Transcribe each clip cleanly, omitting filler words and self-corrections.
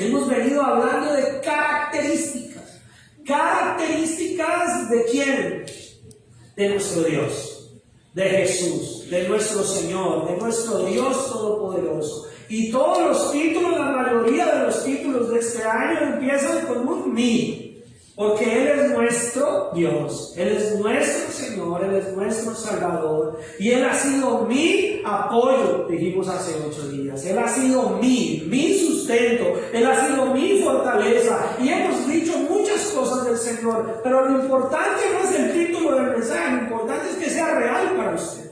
hemos venido hablando de características. ¿Características de quién? De nuestro Dios, de Jesús, de nuestro Señor, de nuestro Dios Todopoderoso. Y todos los títulos, la mayoría de los títulos de este año empiezan con un mi. Porque Él es nuestro Dios, Él es nuestro Señor, Él es nuestro Salvador. Y Él ha sido mi apoyo, dijimos hace 8 días. Él ha sido mi sustento, Él ha sido mi fortaleza. Y hemos dicho muchas cosas del Señor. Pero lo importante no es el título del mensaje, lo importante es que sea real para usted.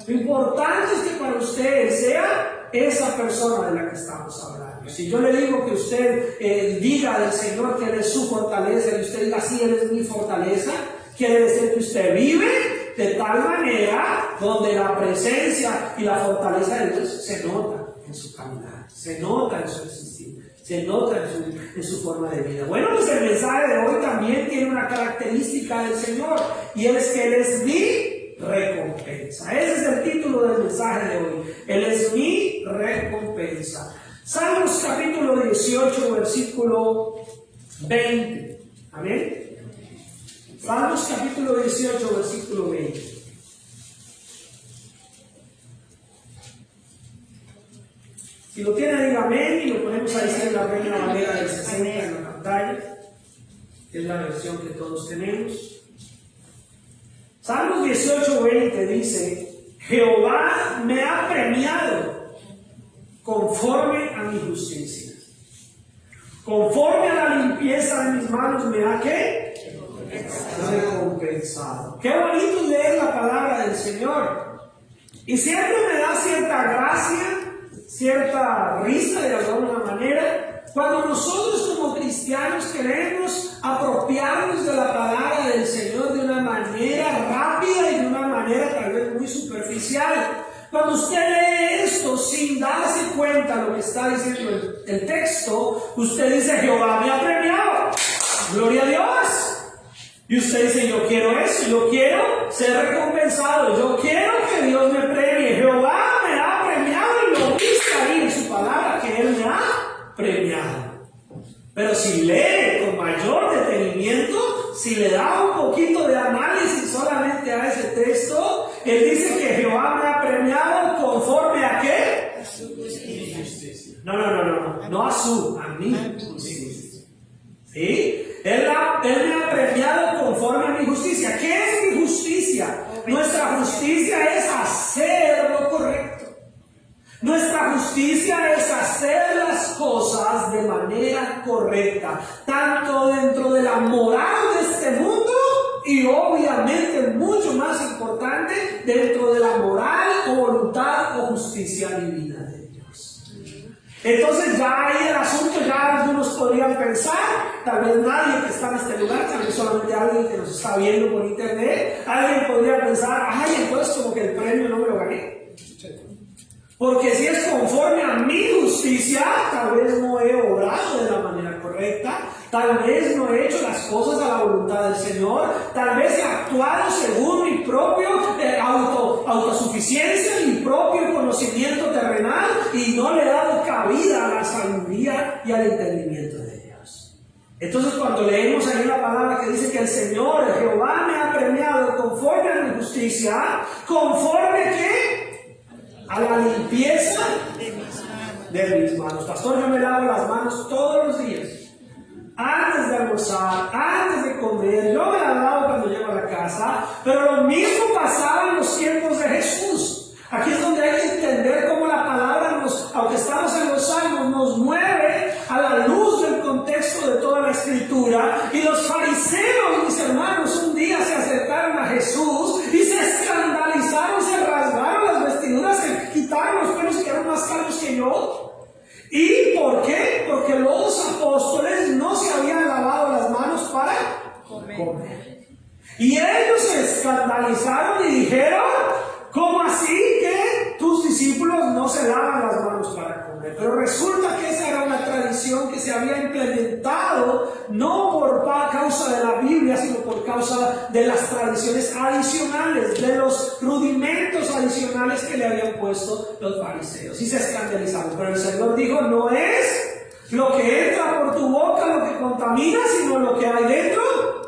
Lo importante es que para usted sea esa persona de la que estamos hablando. Si yo le digo que usted diga del Señor que Él es su fortaleza y usted diga sí, Él es mi fortaleza, quiere decir que usted vive de tal manera donde la presencia y la fortaleza de Dios se nota en su caminar, se nota en su existir, se nota en su forma de vida. Bueno, pues el mensaje de hoy también tiene una característica del Señor, y es que Él es mi recompensa. Ese es el título del mensaje de hoy. Él es mi recompensa. Salmos capítulo 18, versículo 20. Amén. Salmos capítulo 18, versículo 20. Si lo tiene, diga amén, y lo ponemos ahí en la Reina Valera del 60 en la pantalla. Es la versión que todos tenemos. Salmos 18, 20 dice: Jehová me ha premiado conforme a mi justicia. Conforme a la limpieza de mis manos me ha ¿qué? Recompensado. Qué bonito es leer la palabra del Señor. Y siempre me da cierta gracia, cierta risa de alguna manera, cuando nosotros como cristianos queremos apropiarnos de la palabra del Señor de una manera rápida y de una manera tal vez muy superficial. Cuando usted lee esto sin darse cuenta de lo que está diciendo el texto, usted dice: Jehová me ha premiado, gloria a Dios. Y usted dice: yo quiero eso, yo quiero ser recompensado, yo quiero que Dios me premie. Jehová me ha premiado, y lo dice ahí en su palabra que Él me ha premiado. Pero si lee con mayor detenimiento, si le da un poquito de análisis solamente a ese texto, Él dice que Jehová me ha premiado conforme a ¿qué? A su justicia. A mi justicia. ¿Sí? Él me ha premiado conforme a mi justicia. ¿Qué es mi justicia? Nuestra justicia es hacer lo correcto. Nuestra justicia es hacer las cosas de manera correcta, tanto dentro de la moral de este mundo y obviamente, mucho más importante, dentro de la moral o voluntad o justicia divina de Dios. Entonces ya ahí el asunto, ya algunos podrían pensar, tal vez nadie que está en este lugar, tal vez solamente alguien que nos está viendo por internet, alguien podría pensar: ay, entonces como que el premio no me lo gané. Porque si es conforme a mi justicia, tal vez no he obrado de la manera correcta, tal vez no he hecho las cosas a la voluntad del Señor, tal vez he actuado según mi propio autosuficiencia, mi propio conocimiento terrenal, y no le he dado cabida a la sabiduría y al entendimiento de Dios. Entonces, cuando leemos ahí la palabra que dice que el Señor, el Jehová, me ha premiado conforme a mi justicia, conforme ¿qué? A la limpieza de mis manos. Pastor, yo me lavo las manos todos los días. Antes de almorzar, antes de comer, yo me las lavo cuando llego a la casa. Pero lo mismo pasaba en los tiempos de Jesús. Aquí es donde hay que entender cómo la palabra aunque estamos en los Salmos, nos mueve a la luz del contexto de toda la Escritura. Y los fariseos, mis hermanos, un día se acercaron a Jesús y se escandalizaron, se rasgaron las vestiduras, se quitaron los pelos y quedaron más calvos que yo. ¿Y por qué? Porque los apóstoles no se habían lavado las manos para comer. Y ellos se escandalizaron y dijeron: ¿cómo así que tus discípulos no se lavan las manos para comer? Pero resulta que esa era una tradición que se había implementado no por causa de la Biblia, sino por causa de las tradiciones adicionales, de los rudimentos adicionales que le habían puesto los fariseos. Y se escandalizaron. Pero el Señor dijo: no es lo que entra tu boca lo que contamina, sino lo que hay dentro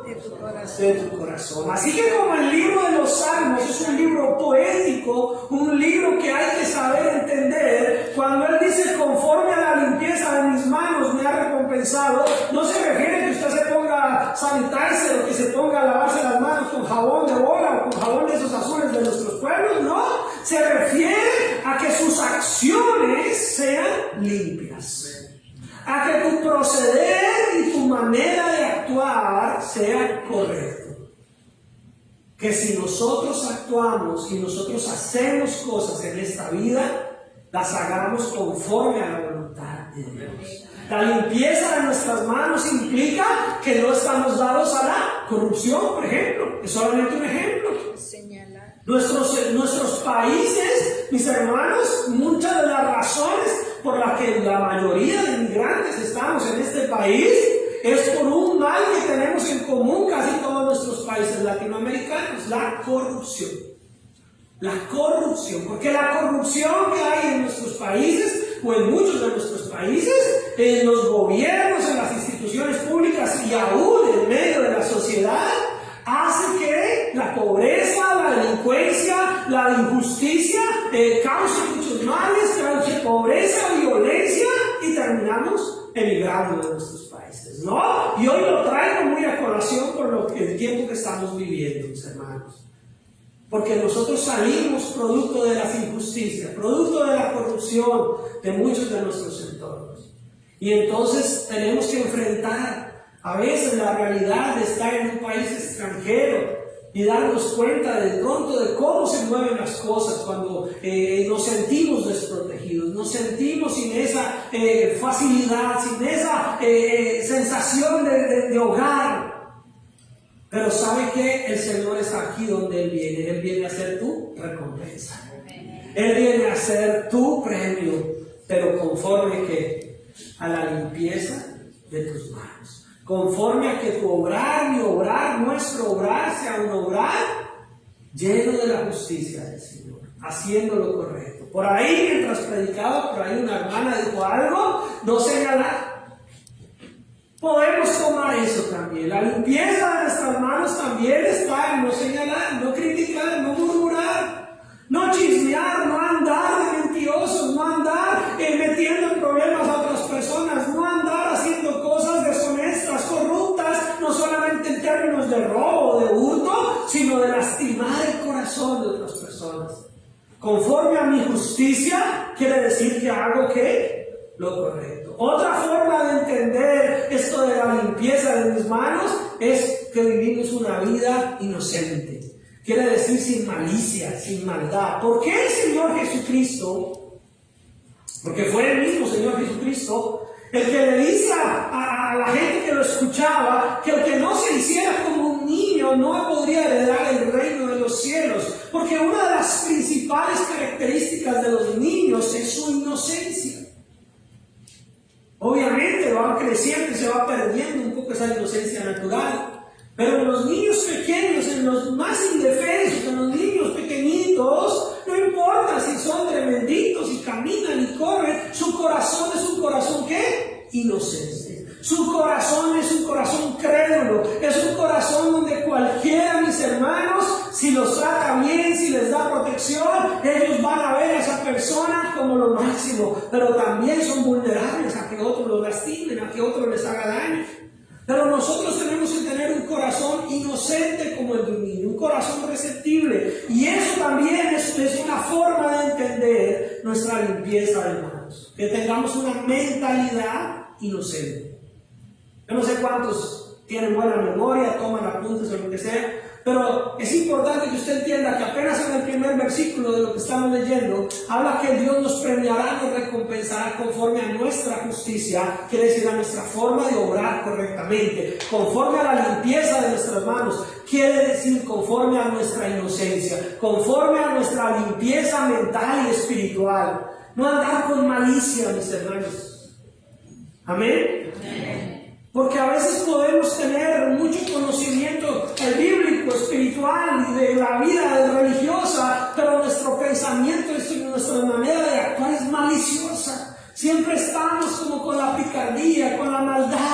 de tu corazón. de tu corazón. Así que como el libro de los Salmos es un libro poético, un libro que hay que saber entender, cuando él dice conforme a la limpieza de mis manos me ha recompensado, no se refiere a que usted se ponga a sanitarse o que se ponga a lavarse las manos con jabón de bola o con jabón de esos azules de nuestros pueblos, no, se refiere a que sus acciones sean limpias, a que tu proceder y tu manera de actuar sea correcto. Que si nosotros actuamos y nosotros hacemos cosas en esta vida, las hagamos conforme a la voluntad de Dios. La limpieza de nuestras manos implica que no estamos dados a la corrupción, por ejemplo. Es solamente un ejemplo. Señalar. Nuestros países, mis hermanos, muchas de las razones por las que la mayoría de inmigrantes estamos en este país es por un mal que tenemos en común casi todos nuestros países latinoamericanos: la corrupción. La corrupción, porque la corrupción que hay en nuestros países, o en muchos de nuestros países, en los gobiernos, en las instituciones públicas y aún en medio de la sociedad, hace que la pobreza, la delincuencia, la injusticia cause muchos males, cause pobreza, violencia, y terminamos emigrando de nuestros países, ¿no? Y hoy lo traigo muy a colación por el tiempo que estamos viviendo, mis hermanos. Porque nosotros salimos producto de las injusticias, producto de la corrupción de muchos de nuestros entornos. Y entonces tenemos que enfrentar a veces la realidad de estar en un país extranjero y darnos cuenta de pronto de cómo se mueven las cosas cuando nos sentimos desprotegidos, nos sentimos sin esa facilidad, sin esa sensación de hogar. Pero ¿sabe qué? El Señor está aquí donde Él viene a ser tu recompensa. Él viene a ser tu premio, pero conforme que a la limpieza de tus manos. Conforme a que tu obrar, mi obrar, nuestro obrar sea un obrar lleno de la justicia del Señor, haciendo lo correcto. Por ahí, mientras predicaba, por ahí una hermana dijo algo: no señalar. Podemos tomar eso también. La limpieza de nuestras manos también está en no señalar, no criticar, no murmurar, no chismear, no andar de mentirosos, no andar metiendo en problemas a otras personas, no andar haciendo cosas deshonestas, corruptas, no solamente en términos de robo, de hurto, sino de lastimar el corazón de otras personas. Conforme a mi justicia, quiere decir que hago ¿qué? Lo correcto. Otra forma de entender esto de la limpieza de mis manos es que vivimos una vida inocente. Quiere decir sin malicia, sin maldad. ¿Por qué el Señor Jesucristo? Porque fue el mismo Señor Jesucristo el que le dice a la gente que lo escuchaba que el que no se hiciera como un niño no podría heredar el reino de los cielos. Porque una de las principales características de los niños es su inocencia. Obviamente van creciendo y se va perdiendo un poco esa inocencia natural. Pero en los niños pequeños, en los más indefensos, en los niños pequeñitos, no importa si son tremenditos y caminan y corren, su corazón es un corazón ¿qué? Inocente. Su corazón es un corazón crédulo, es un corazón donde cualquiera, mis hermanos, si los trata bien, si les da protección, ellos van a ver a esa persona como lo máximo, pero también son vulnerables a que otros los lastimen, a que otros les haga daño. Pero nosotros tenemos que tener un corazón inocente como el de un niño, un corazón receptible, y eso también es una forma de entender nuestra limpieza de manos, que tengamos una mentalidad inocente. Yo no sé cuántos tienen buena memoria, toman apuntes o lo que sea, pero es importante que usted entienda que apenas en el primer versículo de lo que estamos leyendo, habla que Dios nos premiará, nos recompensará conforme a nuestra justicia, quiere decir a nuestra forma de obrar correctamente, conforme a la limpieza de nuestras manos, quiere decir conforme a nuestra inocencia, conforme a nuestra limpieza mental y espiritual. No andar con malicia, mis hermanos. Amén. Amén. Porque a veces podemos tener mucho conocimiento bíblico, espiritual y de la vida religiosa, pero nuestro pensamiento y nuestra manera de actuar es maliciosa. Siempre estamos como con la picardía, con la maldad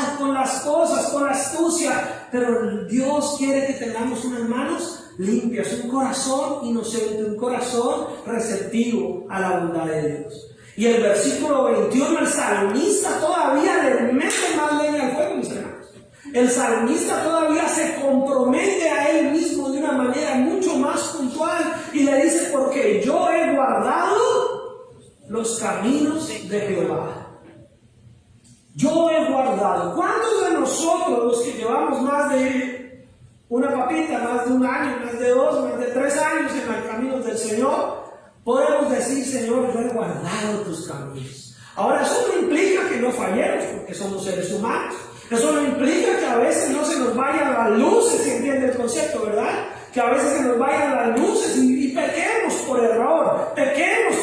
iglesia, pero Dios quiere que tengamos unas manos limpias, un corazón inocente, un corazón receptivo a la bondad de Dios. Y el versículo 21, el salmista todavía le mete más leña al fuego, mis hermanos. El salmista todavía se compromete a él mismo de una manera mucho más puntual y le dice: porque yo he guardado los caminos de Jehová. Yo he guardado. ¿Cuántos de nosotros, los que llevamos más de una papita, más de un año, más de 2, más de 3 años en los caminos del Señor, podemos decir: Señor, yo he guardado tus caminos? Ahora, eso no implica que no fallemos, porque somos seres humanos. Eso no implica que a veces no se nos vayan las luces, si entiende el concepto, ¿verdad? Que a veces se nos vayan las luces y pequemos por error, pequemos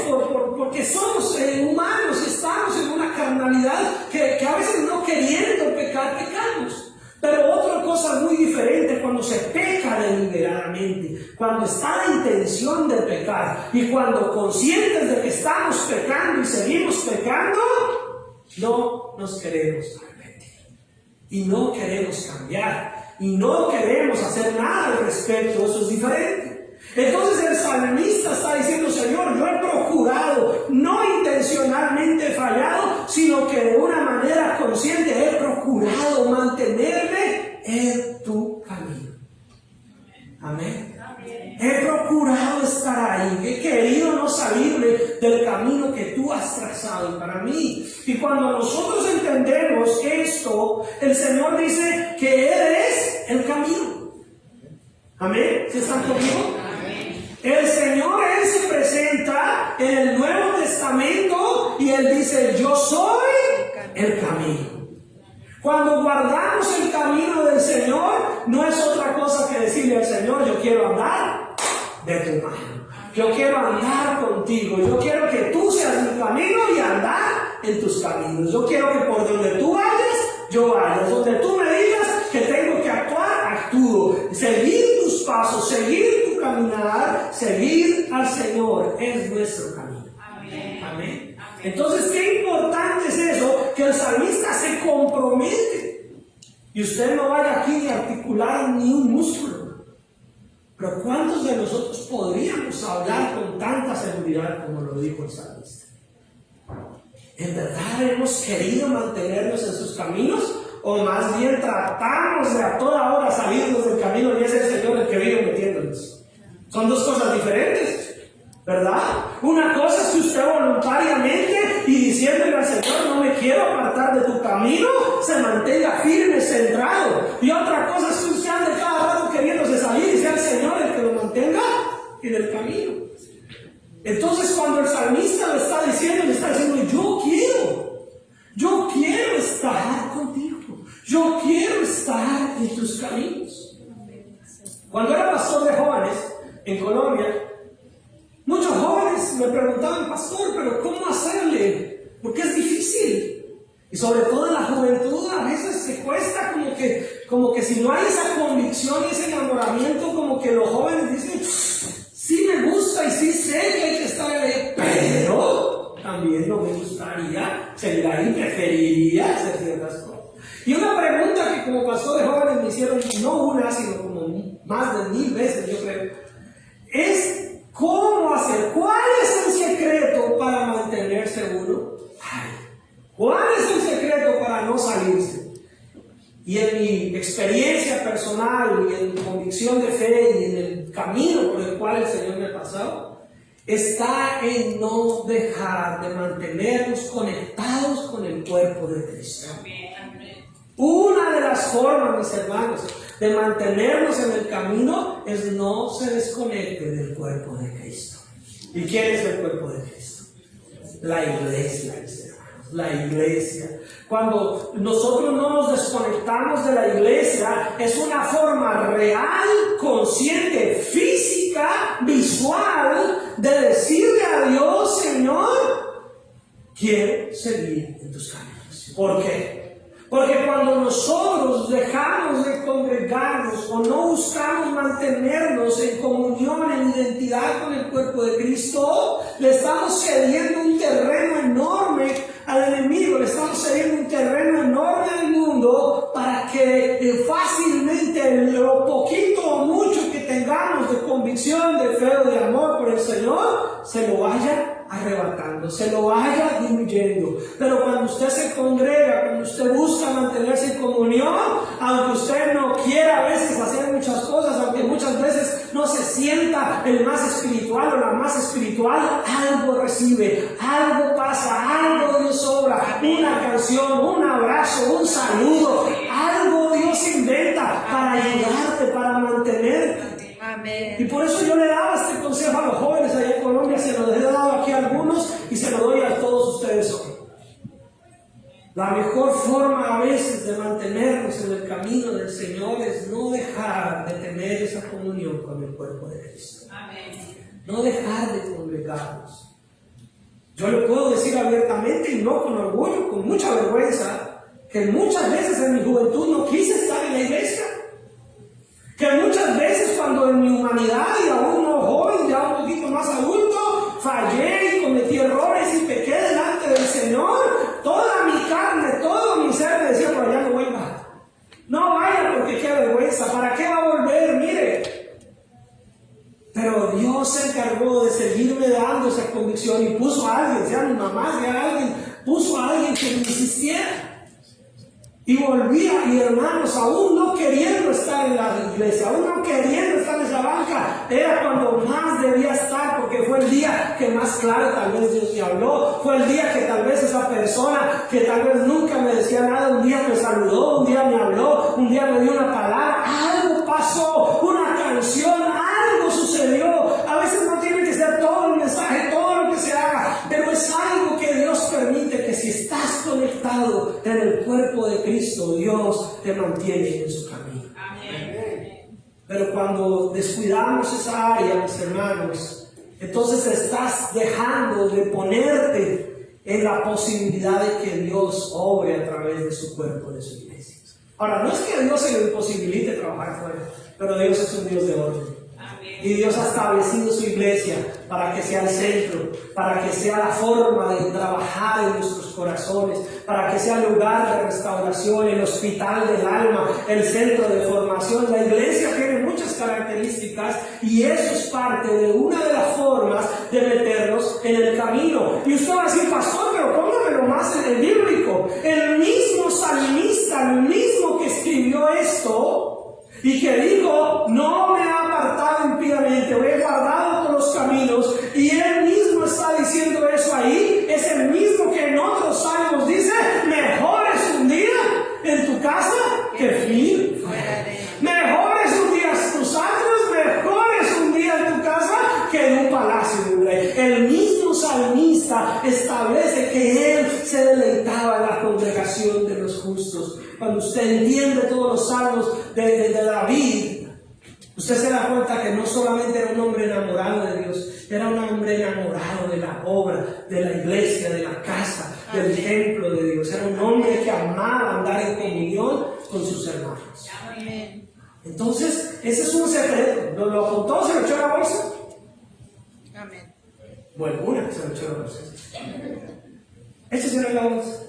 porque somos humanos, estamos en una carnalidad que a veces no queriendo pecar, pecamos. Pero otra cosa muy diferente cuando se peca deliberadamente, cuando está la intención de pecar y cuando conscientes de que estamos pecando y seguimos pecando, no nos queremos arrepentir y no queremos cambiar y no queremos hacer nada al respecto. Eso es diferente. Entonces el salmista está diciendo: Señor, yo he procurado, no intencionalmente fallado, sino que de una manera consciente he procurado mantenerme en tu camino. Amén. He procurado estar ahí, he querido no salirme del camino que tú has trazado para mí. Y cuando nosotros entendemos esto, el Señor dice que Él es el camino. Amén. ¿Sí están conmigo? El Señor, Él se presenta en el Nuevo Testamento y Él dice: yo soy el camino. Cuando guardamos el camino del Señor, no es otra cosa que decirle al Señor: yo quiero andar de tu mano, yo quiero andar contigo, yo quiero que tú seas mi camino y andar en tus caminos. Yo quiero que por donde tú vayas, yo vaya, donde tú me digas que tengo que actuar, actúo, seguir tus pasos, seguir tu caminar, seguir al Señor es nuestro camino. Amén. Amén. Entonces, qué importante es eso, que el salmista se compromete. Y usted no vaya aquí ni a articular ni un músculo. Pero ¿cuántos de nosotros podríamos hablar con tanta seguridad como lo dijo el salmista? ¿En verdad hemos querido mantenernos en sus caminos? ¿O más bien tratamos de a toda hora salirnos del camino y es el Señor el que vive metiéndonos? Son dos cosas diferentes, ¿verdad? Una cosa es que usted voluntariamente y diciéndole al Señor: no me quiero apartar de tu camino, se mantenga firme, centrado. Y otra cosa es que usted ande cada rato queriéndose salir y sea el Señor el que lo mantenga en el camino. Entonces, cuando el salmista lo está diciendo, le está diciendo: yo quiero estar contigo, yo quiero estar en tus caminos. Cuando era pastor de jóvenes en Colombia, muchos jóvenes me preguntaban: pastor, pero ¿cómo hacerle? Porque es difícil. Y sobre todo en la juventud a veces se cuesta, como que si no hay esa convicción y ese enamoramiento, como que los jóvenes dicen: sí me gusta y sí sé que hay que estar ahí, pero también no me gustaría seguir ahí, preferiría hacer ciertas cosas. Y una pregunta que como pastor de jóvenes me hicieron, no una, sino como más de 1000 veces, yo creo, es: ¿cómo hacer? ¿Cuál es el secreto para mantenerse uno? ¿Cuál es el secreto para no salirse? Y en mi experiencia personal y en mi convicción de fe y en el camino por el cual el Señor me ha pasado, está en no dejar de mantenernos conectados con el cuerpo de Cristo. Una de las formas, mis hermanos, de mantenernos en el camino es no se desconecte del cuerpo de Cristo. ¿Y quién es el cuerpo de Cristo? La iglesia, mis hermanos. La iglesia. Cuando nosotros no nos desconectamos de la iglesia, es una forma real, consciente, física, visual, de decirle a Dios: Señor, quiero seguir en tus caminos. ¿Por qué? Porque cuando nosotros dejamos de congregarnos o no buscamos mantenernos en comunión, en identidad con el cuerpo de Cristo, le estamos cediendo un terreno enorme al enemigo, le estamos cediendo un terreno enorme al mundo para que fácilmente convicción de fe o de amor por el Señor, se lo vaya arrebatando, se lo vaya diluyendo. Pero cuando usted se congrega, cuando usted busca mantenerse en comunión, aunque usted no quiera a veces hacer muchas cosas, aunque muchas veces no se sienta el más espiritual o la más espiritual, algo recibe, algo pasa, algo Dios obra, una canción, un abrazo, un saludo, algo Dios inventa para ayudarte, para mantenerte. Amén. Y por eso yo le daba este consejo a los jóvenes allá en Colombia, se lo he dado aquí a algunos y se lo doy a todos ustedes hoy. La mejor forma a veces de mantenernos en el camino del Señor es no dejar de tener esa comunión con el cuerpo de Cristo. Amén. No dejar de congregarnos. Yo le puedo decir abiertamente y no con orgullo, con mucha vergüenza, que muchas veces en mi juventud no quise estar en la iglesia. Que muchas veces cuando en mi humanidad y aún no joven, ya un poquito más adulto, fallé y cometí errores y pequé delante del Señor, toda mi carne, todo mi ser me decía, por allá no vuelva. No vaya porque qué vergüenza, ¿para qué va a volver? Mire. Pero Dios se encargó de seguirme dando esa convicción y puso a alguien, sea mi mamá, sea alguien, puso a alguien que me insistiera. Y volvía, y hermanos, aún no queriendo estar en la iglesia, aún no queriendo estar en esa banca, era cuando más debía estar, porque fue el día que más claro tal vez Dios me habló, fue el día que tal vez esa persona que tal vez nunca me decía nada, un día me saludó, un día me habló, un día me dio una palabra, algo pasó, una canción, algo sucedió. A veces no tiene que ser todo el mensaje, todo lo que se haga, pero es algo que Dios permite, que si estás conectado en el cuerpo de Cristo, Dios te mantiene en su camino. Amén. Pero cuando descuidamos esa área, mis hermanos, entonces estás dejando de ponerte en la posibilidad de que Dios obre a través de su cuerpo, de su iglesia. Ahora, no es que a Dios se le imposibilite trabajar fuera, pero Dios es un Dios de orden. Y Dios ha establecido su iglesia para que sea el centro, para que sea la forma de trabajar en nuestros corazones, para que sea el lugar de restauración, el hospital del alma, el centro de formación. La iglesia tiene muchas características y eso es parte de una de las formas de meternos en el camino. Y usted va a decir, pastor, pero póngamelo más en el bíblico. El mismo salmista, el mismo que escribió esto, y que dijo, no me ha apartado impíamente, me he guardado por los caminos, y él mismo está diciendo eso ahí, es el mismo que en otros salmos dice, mejor es un día en tu casa que mil fuera de él. Mejor es un día en tus atrios, mejor es un día en tu casa que en un palacio de un rey. El mismo salmista establece que él se deleitaba en la congregación de los justos. Cuando usted entiende todos los salmos de David, usted se da cuenta que no solamente era un hombre enamorado de Dios, era un hombre enamorado de la obra, de la iglesia, de la casa, del templo de Dios. Era un hombre que amaba andar en comunión con sus hermanos. Amén. Entonces, ese es un secreto. ¿Lo apuntó? ¿Se lo echó a la bolsa? Amén. Bueno, una que se lo echó a la bolsa. Échese en la bolsa.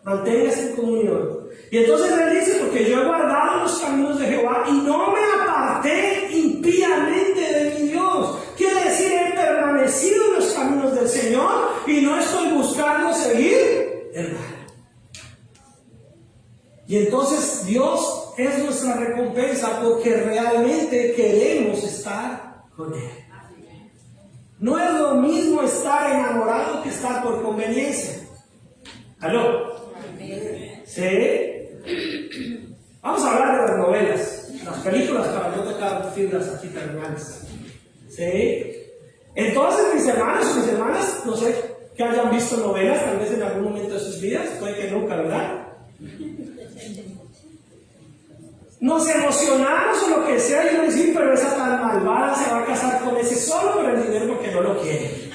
Manténgase en comunión. Y entonces él dice, porque yo he guardado los caminos de Jehová y no me aparté impíamente de mi Dios. Quiere decir, he permanecido en los caminos del Señor y no estoy buscando seguir el mal. Y entonces Dios es nuestra recompensa porque realmente queremos estar con Él. No es lo mismo estar enamorado que estar por conveniencia. ¿Aló? ¿Sí? Vamos a hablar de las novelas, las películas, para no tocar fibras aquí terminales. ¿Sí? Entonces, mis hermanos y mis hermanas, no sé que hayan visto novelas, tal vez en algún momento de sus vidas, puede que nunca, ¿verdad? Nos emocionamos o lo que sea y nos decimos, pero esa tan malvada se va a casar con ese solo por el dinero porque no lo quiere.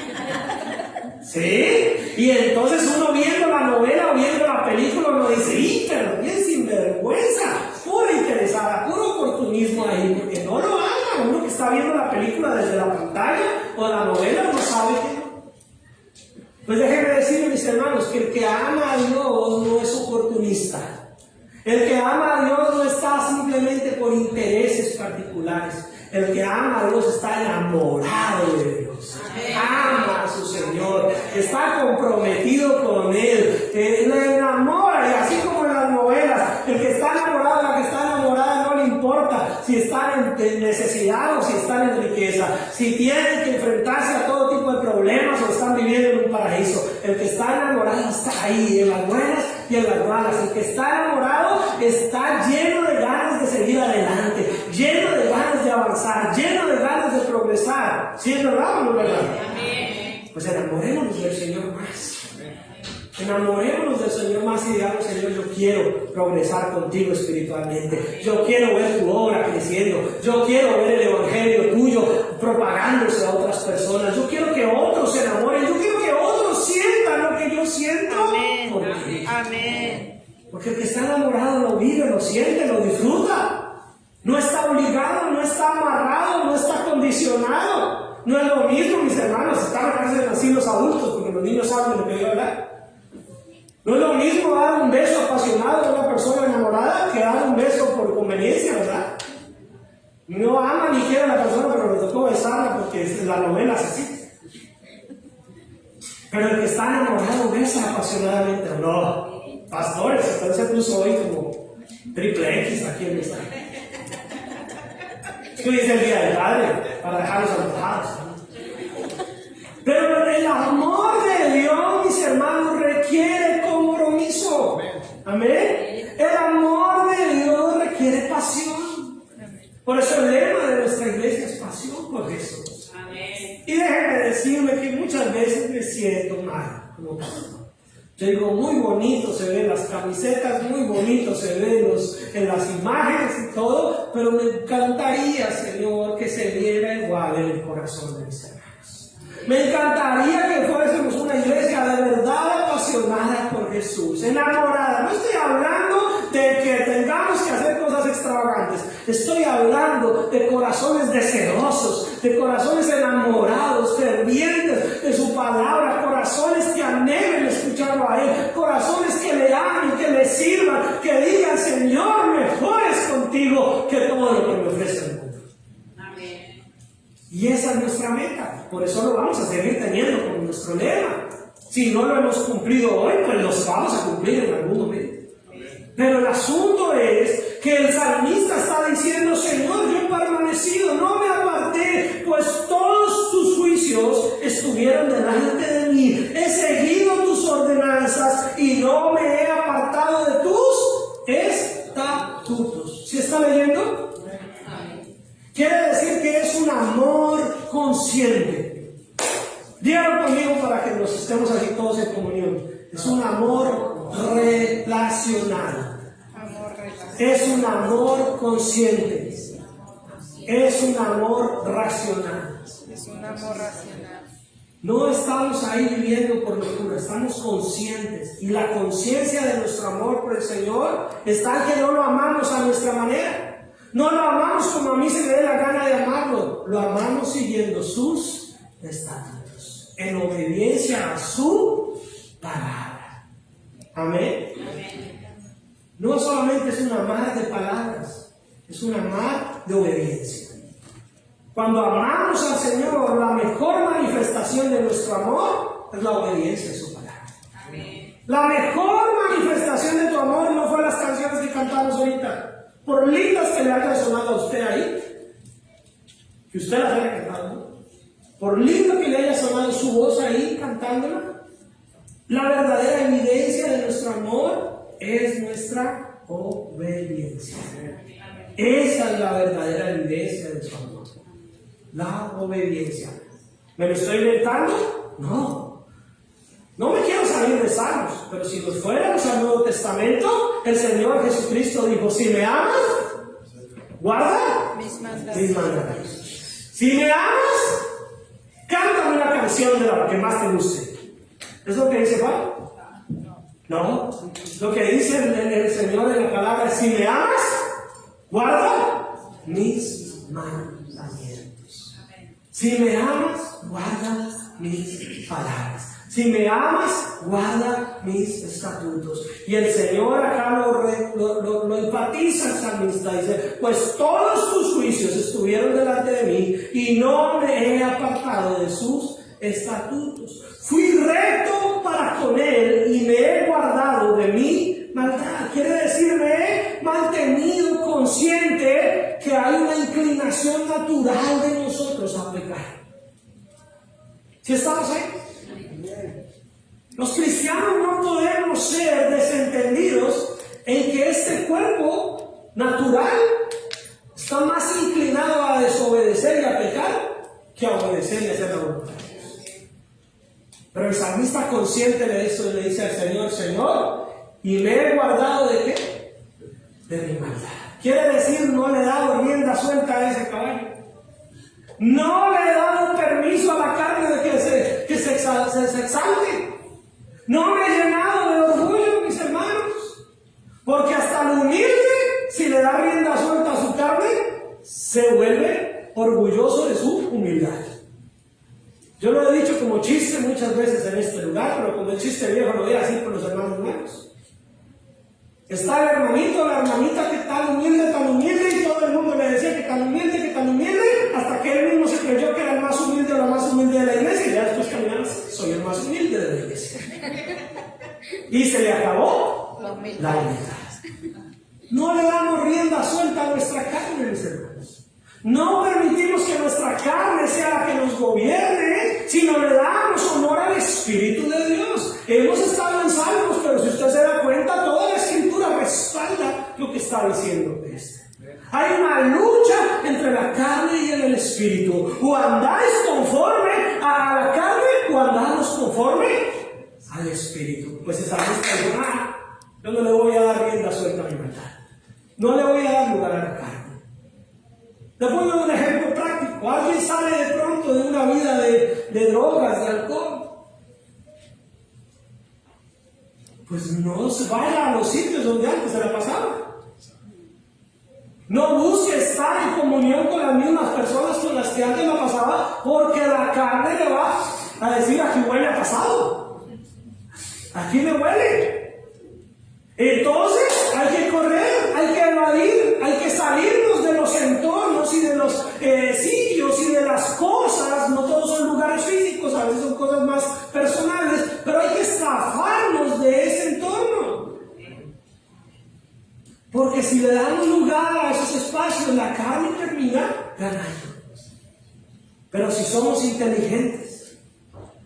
¿Sí? Y entonces uno viendo la novela o viendo la película uno dice, ¡y pero bien sinvergüenza! Pura interesada, puro oportunismo ahí, porque no lo haga. Uno que está viendo la película desde la pantalla o la novela no sabe que no. Pues déjenme decirle, mis hermanos, que el que ama a Dios no es oportunista. El que ama a Dios no está simplemente por intereses particulares. El que ama a Dios está enamorado de Dios. Ama a su Señor. Está comprometido con Él. Le enamora. Y así como en las novelas, el que está enamorado, la que está enamorada, no le importa si están en necesidad o si están en riqueza. Si tienen que enfrentarse a todo tipo de problemas o están viviendo en un paraíso. El que está enamorado está ahí, en las buenas y en las malas. El que está enamorado está lleno de ganas de seguir adelante, lleno de ganas de avanzar, lleno de ganas de progresar. ¿Sí es verdad o no es verdad? Pues enamorémonos del Señor más. Enamorémonos del Señor más y digamos: Señor, yo quiero progresar contigo espiritualmente. Yo quiero ver tu obra creciendo. Yo quiero ver el Evangelio tuyo propagándose a otras personas. Yo quiero que otros se enamoren. Yo quiero que otros sientan lo que yo siento. Amén. Amén. Porque el que está enamorado lo vive, lo siente, lo disfruta. No está obligado, no está amarrado, no está condicionado. No es lo mismo, mis hermanos, están así los adultos, porque los niños saben de lo que voy a hablar. No es lo mismo dar un beso apasionado a una persona enamorada que dar un beso por conveniencia, ¿verdad? No ama ni quiere a la persona, pero le tocó besarla porque la novela es así. Pero el que está enamorado besa apasionadamente. No, pastores, usted se puso hoy como triple X aquí en esta. Es que hoy es el día del padre, para dejarlos antojados. Pero el amor de Dios, mis hermanos, requiere compromiso. Amén. El amor de Dios requiere pasión. Por eso el lema de nuestra iglesia es pasión por Jesús. Y déjenme decirme que muchas veces me siento mal como pastor. Yo digo, muy bonito se ven las camisetas, muy bonito se ven en las imágenes y todo, pero me encantaría, Señor, que se viera igual en el corazón de mis hermanos. Me encantaría que fuésemos una iglesia de verdad apasionada por Jesús, enamorada. No estoy hablando de que tengamos que hacer cosas extravagantes. Estoy hablando de corazones deseosos, de corazones enamorados, fervientes de su palabra, corazones que anhelen escucharlo a Él, corazones que le amen, que le sirvan, que digan: Señor, mejor es contigo que todo lo que me ofrece el mundo. Amén. Y esa es nuestra meta. Por eso lo vamos a seguir teniendo como nuestro lema. Si no lo hemos cumplido hoy, pues lo vamos a cumplir en algún momento. Pero el asunto es que el salmista está diciendo: Señor, yo he permanecido, no me aparté, pues todos tus juicios estuvieron delante de mí. He seguido tus ordenanzas y no me he apartado de tus estatutos. ¿Sí está leyendo? Quiere decir que es un amor consciente. Díganlo conmigo para que nos estemos así todos en comunión. Es un amor relacional. Es un amor consciente. Es un amor racional. Es un amor racional. No estamos ahí viviendo por locura, estamos conscientes. Y la conciencia de nuestro amor por el Señor está en que no lo amamos a nuestra manera. No lo amamos como a mí se me dé la gana de amarlo. Lo amamos siguiendo sus estatutos, en obediencia a su palabra. Amén. No solamente es un amar de palabras, es un amar de obediencia. Cuando amamos al Señor, la mejor manifestación de nuestro amor es la obediencia a su palabra. Amén. La mejor manifestación de tu amor no fue las canciones que cantamos ahorita. Por lindas que le hayan sonado a usted ahí, que usted las haya cantado, ¿no? Por lindo que le haya sonado su voz ahí cantándola, la verdadera evidencia de nuestro amor es nuestra obediencia. Esa es la verdadera evidencia de su amor. La obediencia. ¿Me lo estoy inventando? No. No me quiero salir de Salmos, pero si nos fuéramos al Nuevo Testamento, el Señor Jesucristo dijo: si me amas, guarda mis mandamientos. Si me amas, cántame una canción de la que más te guste. ¿Es lo que dice Juan? No. Lo que dice el Señor en la palabra es: si me amas, guarda mis mandamientos. Si me amas, guarda mis palabras. Si me amas, guarda mis estatutos. Y el Señor acá lo enfatiza el salmista. Dice: pues todos tus juicios estuvieron estuvieron delante de mí, y no me he apartado de sus estatutos. Fui recto para con él y me he guardado de mi maldad. Quiere decir, me he mantenido consciente que hay una inclinación natural de nosotros a pecar. ¿Sí estamos ahí? Los cristianos no podemos ser desentendidos en que este cuerpo natural está más inclinado a desobedecer y a pecar que a obedecer y a hacer la voluntad de Dios. Pero el salmista consciente de eso le dice al Señor: Señor, y me he guardado ¿de qué? De mi maldad. Quiere decir, no le he dado rienda suelta a ese caballo. No le he dado permiso a la carne de que se exalte. No me he llenado de orgullo, mis hermanos. Porque hasta el humilde, si le da rienda suelta a su carne, se vuelve orgulloso de su humildad. Yo lo he dicho como chiste muchas veces en este lugar, pero como el chiste viejo lo voy a decir con los hermanos nuevos. Está el hermanito, la hermanita que tan humilde, y todo el mundo le decía que tan humilde, hasta que él mismo se creyó que era el más humilde o la más humilde de la iglesia, y ya después caminaba: soy el más humilde de la iglesia. Y se le acabó la humildad. No le damos rienda suelta a nuestra carne, mis hermanos. No permitimos que nuestra carne sea la que nos gobierne, sino le damos honor al Espíritu de Dios. Hemos estado en Salmos, pero si usted se da cuenta, toda la Escritura respalda lo que está diciendo este. Hay una lucha entre la carne y el Espíritu. O andáis conforme a la carne, o andamos conforme al Espíritu. Pues esa lista yo no le voy a dar rienda suelta a mi maldad. No le voy a dar lugar a la carne. Le pongo un ejemplo práctico. Alguien sale de pronto de una vida de drogas, de alcohol. Pues no se vaya a los sitios donde antes se la pasaba. No busque estar en comunión con las mismas personas con las que antes la pasaba, porque la carne le va a decir: aquí huele a pasado. Aquí me huele. Entonces hay que correr, hay que evadir, hay que salirnos de los entornos y de los sitios y de las cosas. No todos son lugares físicos, a veces son cosas más personales, pero hay que zafarnos de ese entorno. Porque si le damos lugar a esos espacios, la carne termina ganando. Pero si somos inteligentes,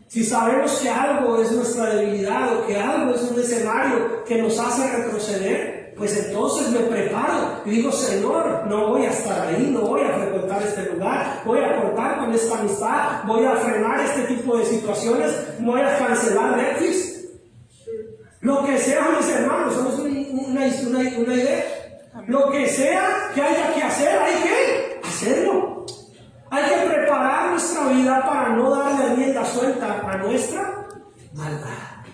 si sabemos que algo es nuestra debilidad o que algo es un escenario que nos hace retroceder, pues entonces me preparo y digo: Señor, no voy a estar ahí, no voy a frecuentar este lugar, voy a cortar con esta amistad, voy a frenar este tipo de situaciones, voy a cancelar Netflix. Lo que sea, mis hermanos, somos una idea. Lo que sea que haya que hacer, hay que hacerlo. Hay que preparar nuestra vida para no darle rienda suelta a nuestra maldad.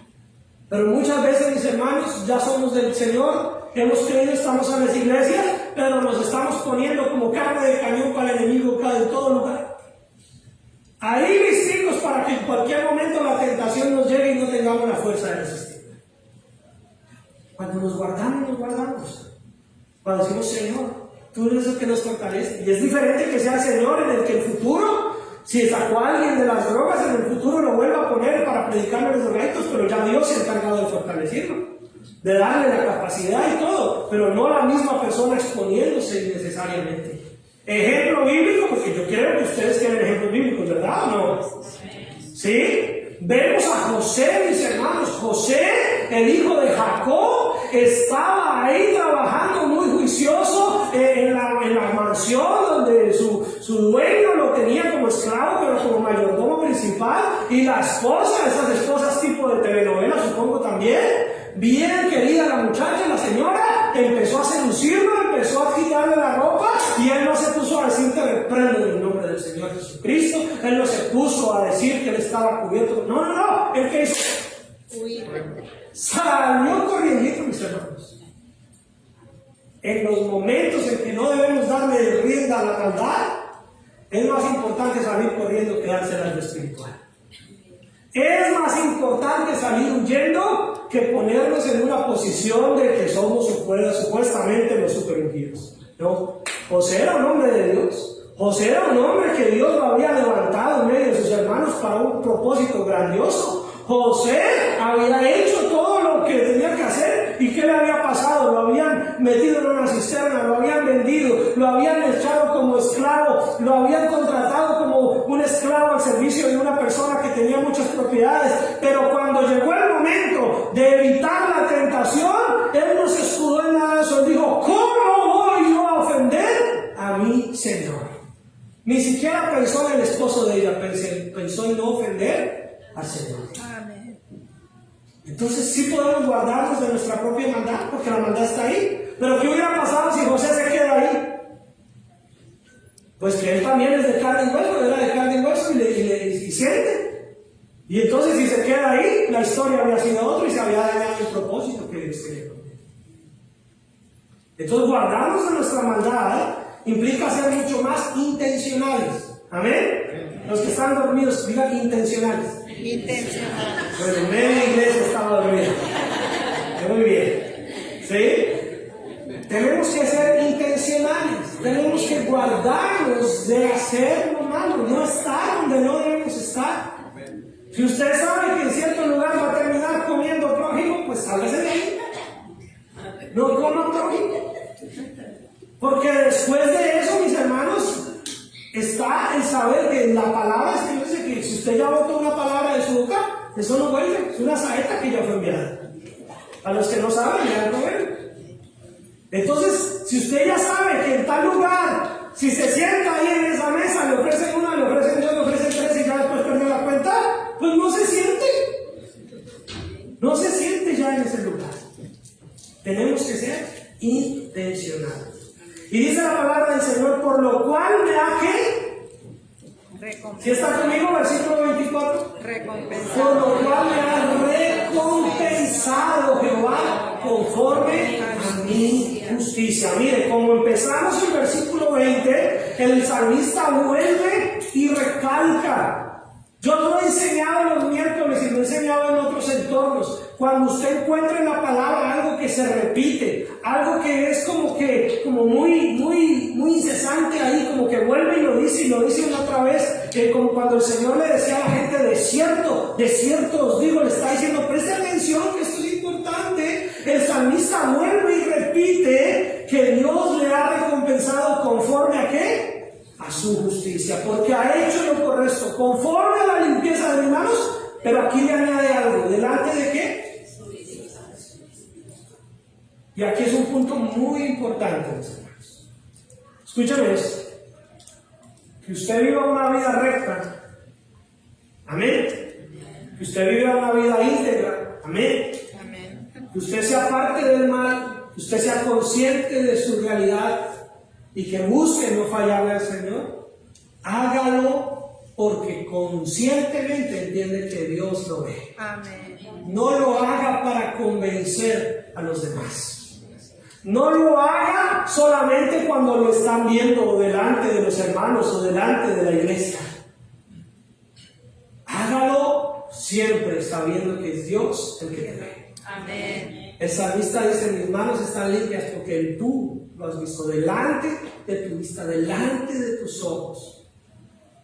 Pero muchas veces, mis hermanos, ya somos del Señor, hemos creído, estamos en las iglesias, pero nos estamos poniendo como carne de cañón para el enemigo en todo lugar. Ahí listos para que en cualquier momento la tentación nos llegue y no tengamos la fuerza de resistir. Cuando nos guardamos. Cuando decimos: Señor, tú eres el que nos fortalece. Y es diferente que sea el Señor en el que el futuro, si sacó a alguien de las drogas, en el futuro lo vuelva a poner para predicarle los rectos, pero ya Dios se ha encargado de fortalecerlo, de darle la capacidad y todo, pero no la misma persona exponiéndose innecesariamente. Ejemplo bíblico, porque yo creo que ustedes tienen ejemplos bíblicos, ¿verdad o no? ¿Sí? Vemos a José, mis hermanos. José, el hijo de Jacob, estaba ahí trabajando muy juicioso en la mansión donde su dueño lo tenía como esclavo, pero como mayordomo principal. Y la esposa, esas esposas tipo de telenovela, supongo también, bien querida la muchacha, la señora, empezó a seducirlo, empezó a quitarle la ropa, y él no se puso a decir: te reprendo en el nombre del Señor Jesucristo. Él no se puso a decir que él estaba cubierto. No. Él que hizo, salió corriendo, mis hermanos. En los momentos en que no debemos darle rienda a la maldad, es más importante salir corriendo que darse al espiritual. Es más importante salir huyendo que ponernos en una posición de que somos supuestamente los superungidos. ¿No? José era un hombre de Dios. José era un hombre que Dios lo había levantado en medio de sus hermanos para un propósito grandioso. José había hecho todo lo que tenía que hacer. ¿Y qué le había pasado? Lo habían metido en una cisterna, lo habían vendido, lo habían echado como esclavo, lo habían contratado como un esclavo al servicio de una persona que tenía muchas propiedades. Pero cuando llegó el momento de evitar la tentación, él no se escudó en nada de eso. Él dijo: ¿cómo voy yo a ofender a mi Señor? Ni siquiera pensó en el esposo de ella, pensó en no ofender al Señor. Amén. Entonces sí podemos guardarnos de nuestra propia maldad, porque la maldad está ahí. Pero ¿qué hubiera pasado si José se queda ahí? Pues que él también es de carne y hueso, era de carne y hueso y siente. Y entonces si se queda ahí, la historia habría sido otra y se había dañado el propósito que Dios tenía. Entonces guardarnos de nuestra maldad implica ser mucho más intencionales. Amén. Los que están dormidos, digan intencionales. Intencional. Bueno, media iglesia estaba dormida. Muy bien. ¿Sí? Tenemos que ser intencionales. Tenemos que guardarnos de hacer lo malo. No estar donde no debemos estar. Si usted sabe que en cierto lugar va a terminar comiendo prójimo, pues sálgase de ahí. No coma prójimo. Porque después de eso, mis hermanos, está el saber que la palabra, es que dice que si usted ya botó una palabra de su boca, eso no vuelve, es una saeta que ya fue enviada. A los que no saben, ya no vuelve. Entonces, si usted ya sabe que en tal lugar, si se sienta ahí en esa mesa, le ofrecen una, le ofrecen dos, le ofrecen tres y ya después perdió la cuenta, pues no se siente. No se siente ya en ese lugar. Tenemos que ser intencionales. Y dice la palabra del Señor: por lo cual me ha que, si está conmigo, versículo 24, por lo cual me ha recompensado Jehová conforme a mi justicia. Mire, como empezamos el versículo 20, el salmista vuelve y recalca. Yo lo he enseñado los miércoles y lo he enseñado en otros entornos. Cuando usted encuentra en la palabra algo que se repite, algo que es como muy incesante ahí, como que vuelve y lo dice una otra vez, como cuando el Señor le decía a la gente: de cierto os digo, le está diciendo, preste atención que esto es importante. El salmista vuelve y repite que Dios le ha recompensado conforme a ¿qué? A su justicia, porque ha hecho lo correcto, conforme a la limpieza de mis manos. Pero aquí le añade algo: ¿delante de qué? Y aquí es un punto muy importante, mis hermanos. Escúchame esto: que usted viva una vida recta, amén. Que usted viva una vida íntegra, amén. Que usted sea parte del mal, que usted sea consciente de su realidad y que busque no fallarle al Señor. Hágalo porque conscientemente entiende que Dios lo ve. Amén. No lo haga para convencer a los demás. No lo haga solamente cuando lo están viendo delante de los hermanos o delante de la iglesia. Hágalo siempre sabiendo que es Dios el que te ve. Amén. El salmista dice: mis manos están limpias porque tú lo has visto delante de tu vista, delante de tus ojos.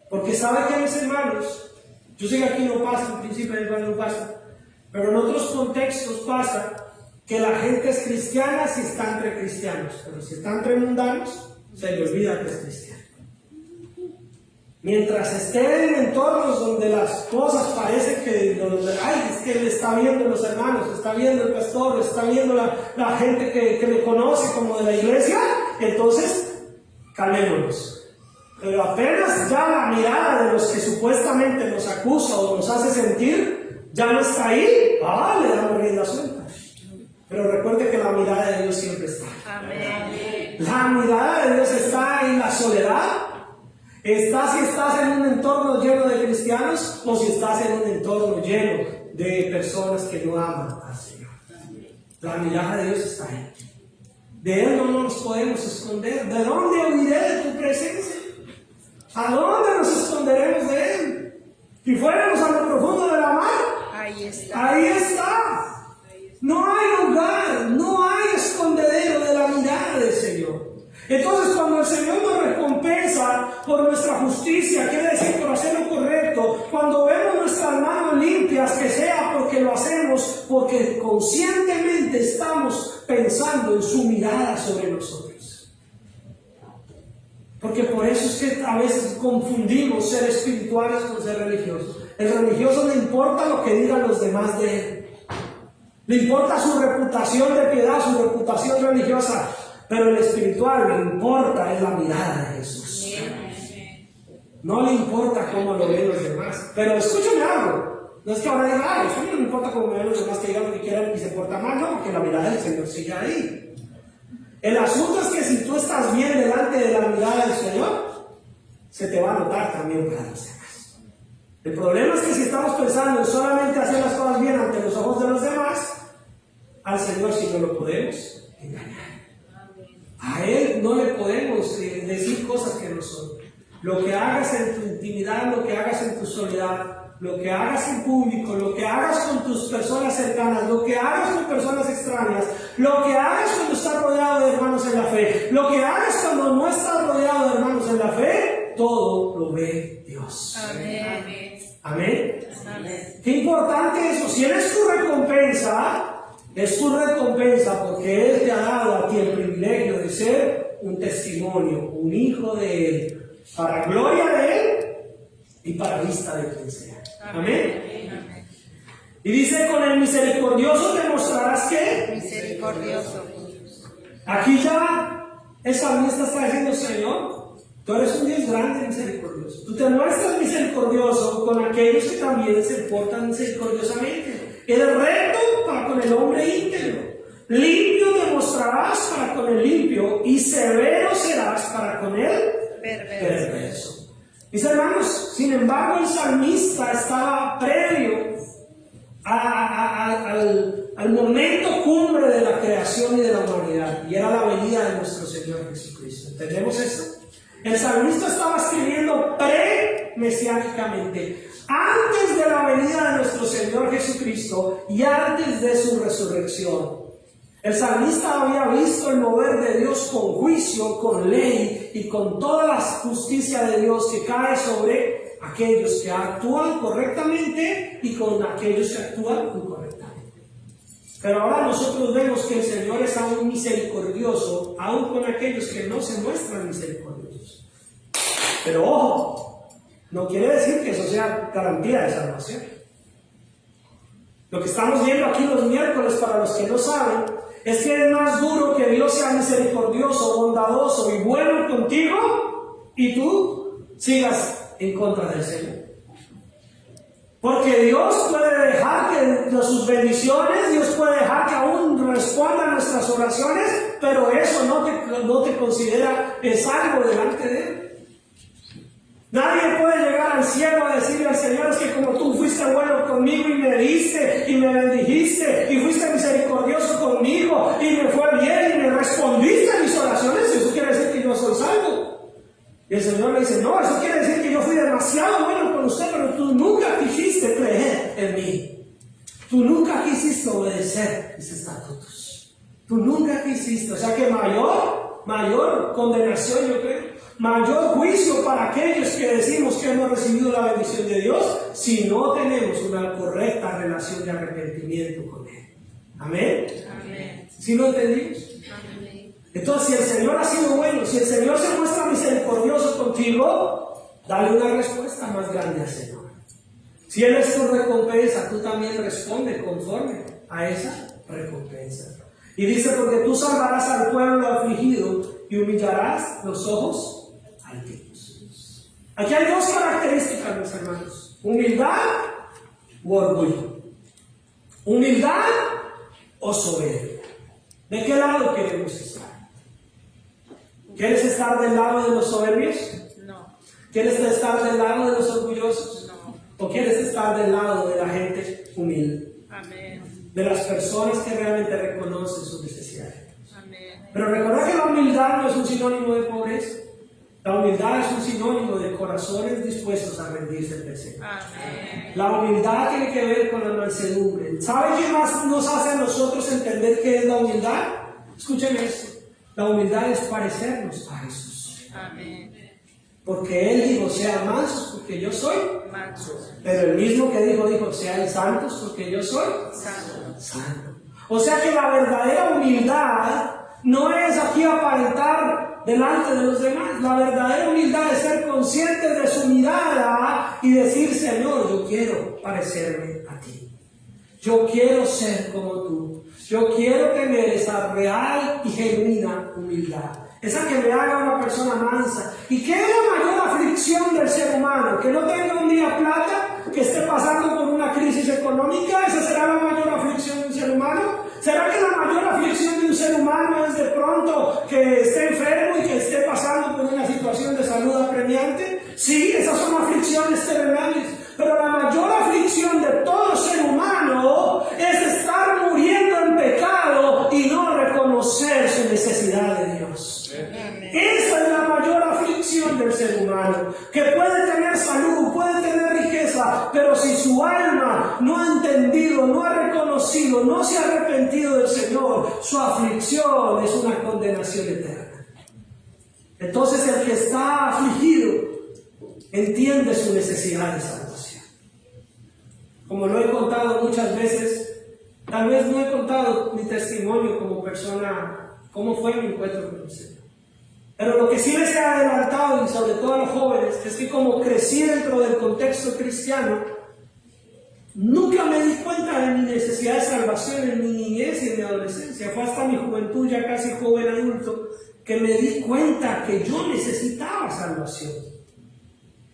Porque sabe que, mis hermanos, yo sé que aquí no pasa, en principio no pasa, pero en otros contextos pasa que la gente es cristiana si está entre cristianos, pero si está entre mundanos, se le olvida que es cristiano. Mientras esté en entornos donde las cosas parecen que, es que él está viendo los hermanos, está viendo el pastor, está viendo la gente que le conoce como de la iglesia, entonces calmémonos. Pero apenas ya la mirada de los que supuestamente nos acusa o nos hace sentir ya no está ahí, le damos rienda suelta. Pero recuerde que la mirada de Dios siempre está. Amén. La mirada de Dios está en la soledad. Está si estás en un entorno lleno de cristianos o si estás en un entorno lleno de personas que no aman al Señor. La mirada de Dios está ahí. De Él no nos podemos esconder. ¿De dónde huiré de tu presencia? ¿A dónde nos esconderemos de Él? Si fuéramos a lo profundo de la mar, ahí está. Ahí está. No hay lugar, no hay escondedero de la mirada del Señor. Entonces, cuando el Señor nos recompensa por nuestra justicia, quiere decir por hacer lo correcto. Cuando vemos nuestras manos limpias, que sea porque lo hacemos, porque conscientemente estamos pensando en su mirada sobre nosotros. Porque por eso es que a veces confundimos ser espirituales con ser religiosos. El religioso le importa lo que digan los demás de él. Le importa su reputación de piedad, su reputación religiosa. Pero el espiritual le importa es la mirada de Jesús. No le importa cómo lo ven los demás. Pero escúchame algo. No es que ahora digan, eso no le importa cómo ven los demás, que digan lo que quieran y se porta mal. No, porque la mirada del Señor sigue ahí. El asunto es que si tú estás bien delante de la mirada del Señor, se te va a notar también para los demás. El problema es que si estamos pensando en solamente hacer las cosas bien ante los ojos de los demás, al Señor sí no lo podemos engañar. A Él no le podemos decir cosas que no son. Lo que hagas en tu intimidad, lo que hagas en tu soledad, lo que hagas en público, lo que hagas con tus personas cercanas, lo que hagas con personas extrañas, lo que hagas cuando estás rodeado de hermanos en la fe, lo que hagas cuando no estás rodeado de hermanos en la fe, todo lo ve Dios. Amén. Amén. Amén. Qué importante eso. Si Él es tu recompensa, es tu recompensa porque Él te ha dado a ti el privilegio de ser un testimonio, un hijo de Él, para gloria de Él y para vista de quien sea. Amén. Amén. Y dice, con el misericordioso te mostrarás que Misericordioso. aquí ya el salmista está diciendo, Señor, tú eres un Dios grande y misericordioso. Tú te muestras misericordioso con aquellos que también se portan misericordiosamente. Eres recto para con el hombre íntegro. Limpio te mostrarás para con el limpio y severo serás para con el perverso. Mis hermanos, sin embargo, el salmista estaba previo al momento cumbre de la creación y de la humanidad, y era la venida de nuestro Señor Jesucristo. ¿Entendemos esto? El salmista estaba escribiendo pre-mesiánicamente, antes de la venida de nuestro Señor Jesucristo y antes de su resurrección. El salmista había visto el mover de Dios con juicio, con ley y con toda la justicia de Dios que cae sobre aquellos que actúan correctamente y con aquellos que actúan incorrectamente. Pero ahora nosotros vemos que el Señor es aún misericordioso, aún con aquellos que no se muestran misericordiosos. Pero ojo, no quiere decir que eso sea garantía de salvación. Lo que estamos viendo aquí los miércoles, para los que no saben, es que es más duro que Dios sea misericordioso, bondadoso y bueno contigo y tú sigas en contra del Señor. Porque Dios puede dejar que sus bendiciones, Dios puede dejar que aún responda a nuestras oraciones, pero eso no te considera salvo delante de Él. Nadie puede llegar al cielo a decirle al Señor, es que como tú fuiste bueno conmigo y me diste y me bendijiste y fuiste misericordioso conmigo y me fue bien y me respondiste a mis oraciones, eso quiere decir que yo soy salvo. Y el Señor le dice, no, eso quiere decir que yo fui demasiado bueno con usted, pero tú nunca quisiste creer en mí. Tú nunca quisiste obedecer mis estatutos. Tú nunca quisiste, o sea que mayor condenación, yo creo, mayor juicio para aquellos que decimos que hemos recibido la bendición de Dios si no tenemos una correcta relación de arrepentimiento con Él. Amén. Amén. ¿Sí lo entendimos? Amén. Entonces, si el Señor ha sido bueno, si el Señor se muestra misericordioso contigo, dale una respuesta más grande al Señor. Si Él es tu recompensa, tú también responde conforme a esa recompensa. Y dice, porque tú salvarás al pueblo afligido y humillarás los ojos altivos. Aquí hay dos características, mis hermanos: humildad u orgullo. Humildad o soberbia. ¿De qué lado queremos estar? ¿Quieres estar del lado de los soberbios? No. ¿Quieres estar del lado de los orgullosos? No. ¿O quieres estar del lado de la gente humilde? Amén. De las personas que realmente reconocen sus necesidades. Amén. Pero recuerda que la humildad no es un sinónimo de pobreza. La humildad es un sinónimo de corazones dispuestos a rendirse al Señor. Amén. La humildad tiene que ver con la mansedumbre. ¿Sabe qué más nos hace a nosotros entender qué es la humildad? Escúcheme esto. La humildad es parecernos a Jesús. Amén. Porque Él dijo, sean mansos porque yo soy. Mansos. Pero el mismo que dijo, sean santos porque yo soy Santos. santo. O sea que la verdadera humildad no es aquí aparentar delante de los demás. La verdadera humildad es ser consciente de su mirada y decir, Señor, yo quiero parecerme a ti. Yo quiero ser como tú. Yo quiero tener esa real y genuina humildad. Esa que me haga una persona mansa. ¿Y qué es la mayor aflicción del ser humano? Que no tenga un día plata, que esté pasando por una crisis económica. ¿Esa será la mayor aflicción de un ser humano? ¿Será que la mayor aflicción de un ser humano es de pronto que esté enfermo y que esté pasando por una situación de salud apremiante? Sí, esas son aflicciones terrenales. Pero la mayor aflicción de todo ser humano es estar muriendo en pecado y no reconocer su necesidad de Dios. Esa es la mayor aflicción del ser humano, que puede tener salud, puede tener riqueza, pero si su alma no ha entendido, no ha reconocido, no se ha arrepentido del Señor, su aflicción es una condenación eterna. Entonces el que está afligido entiende su necesidad de salvación. Como lo he contado muchas veces, tal vez no he contado mi testimonio como persona, cómo fue mi encuentro con el Señor. Pero lo que sí les he adelantado, y sobre todo a los jóvenes, es que como crecí dentro del contexto cristiano, nunca me di cuenta de mi necesidad de salvación en mi niñez y en mi adolescencia. Fue hasta mi juventud, ya casi joven adulto, que me di cuenta que yo necesitaba salvación.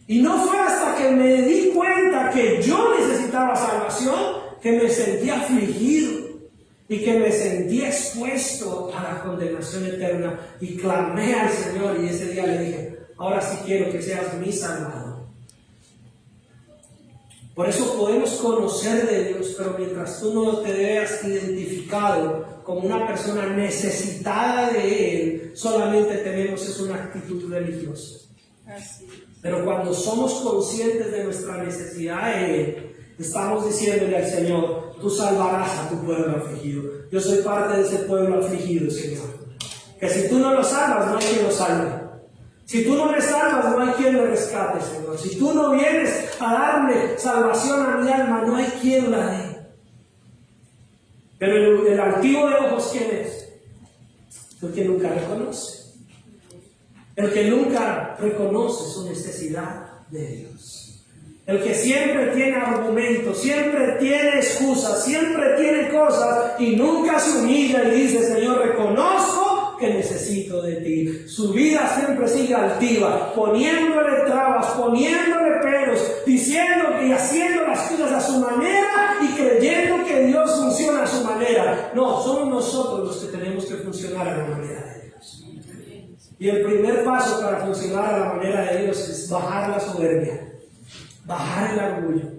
Y no fue hasta que me di cuenta que yo necesitaba salvación que me sentí afligido y que me sentí expuesto a la condenación eterna y clamé al Señor y ese día le dije, ahora sí quiero que seas mi Salvador. Por eso podemos conocer de Dios, pero mientras tú no te veas identificado como una persona necesitada de Él, solamente tenemos es una actitud religiosa. Así. Pero cuando somos conscientes de nuestra necesidad de Él, estamos diciéndole al Señor, tú salvarás a tu pueblo afligido. Yo soy parte de ese pueblo afligido, Señor. Que si tú no lo salvas, no hay quien lo salve. Si tú no me salvas, no hay quien lo rescate, Señor. Si tú no vienes a darme salvación a mi alma, no hay quien la dé. Pero el altivo de ojos, ¿quién es? El que nunca reconoce. El que nunca reconoce su necesidad de Dios. El que siempre tiene argumentos, siempre tiene excusas, siempre tiene cosas y nunca se humilla y dice, Señor, reconozco que necesito de ti. Su vida siempre sigue altiva, poniéndole trabas, poniéndole peros, diciendo y haciendo las cosas a su manera y creyendo que Dios funciona a su manera. No, somos nosotros los que tenemos que funcionar a la manera de Dios. Y el primer paso para funcionar a la manera de Dios es bajar la soberbia. Bajar el orgullo,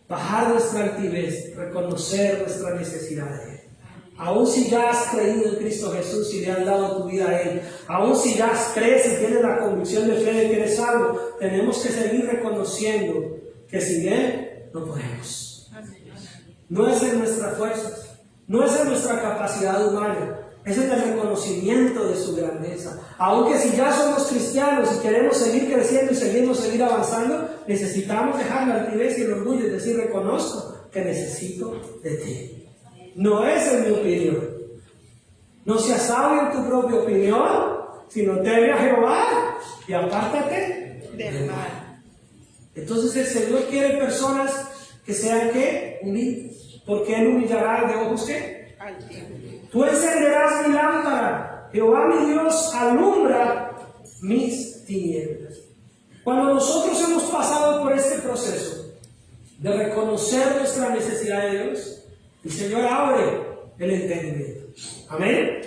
bajar nuestra altivez, reconocer nuestra necesidad de Él. Aún si ya has creído en Cristo Jesús y le has dado tu vida a Él, aún si ya crees y tienes la convicción de fe de que eres salvo, tenemos que seguir reconociendo que sin Él no podemos. No es en nuestras fuerzas, no es en nuestra capacidad humana, es en el reconocimiento de su grandeza. Aunque si ya somos cristianos y queremos seguir creciendo y seguir avanzando, necesitamos dejar la altivez y el orgullo y decir, reconozco que necesito de ti. No es en mi opinión. No seas sabio en tu propia opinión, sino teme a Jehová y apártate del mal. Entonces el Señor quiere personas que sean, ¿qué? Humildes. Porque Él humillará de ojos, ¿qué? Tú encenderás mi lámpara, Jehová mi Dios alumbra mis tinieblas. Cuando nosotros hemos pasado por este proceso de reconocer nuestra necesidad de Dios, el Señor abre el entendimiento. Amén.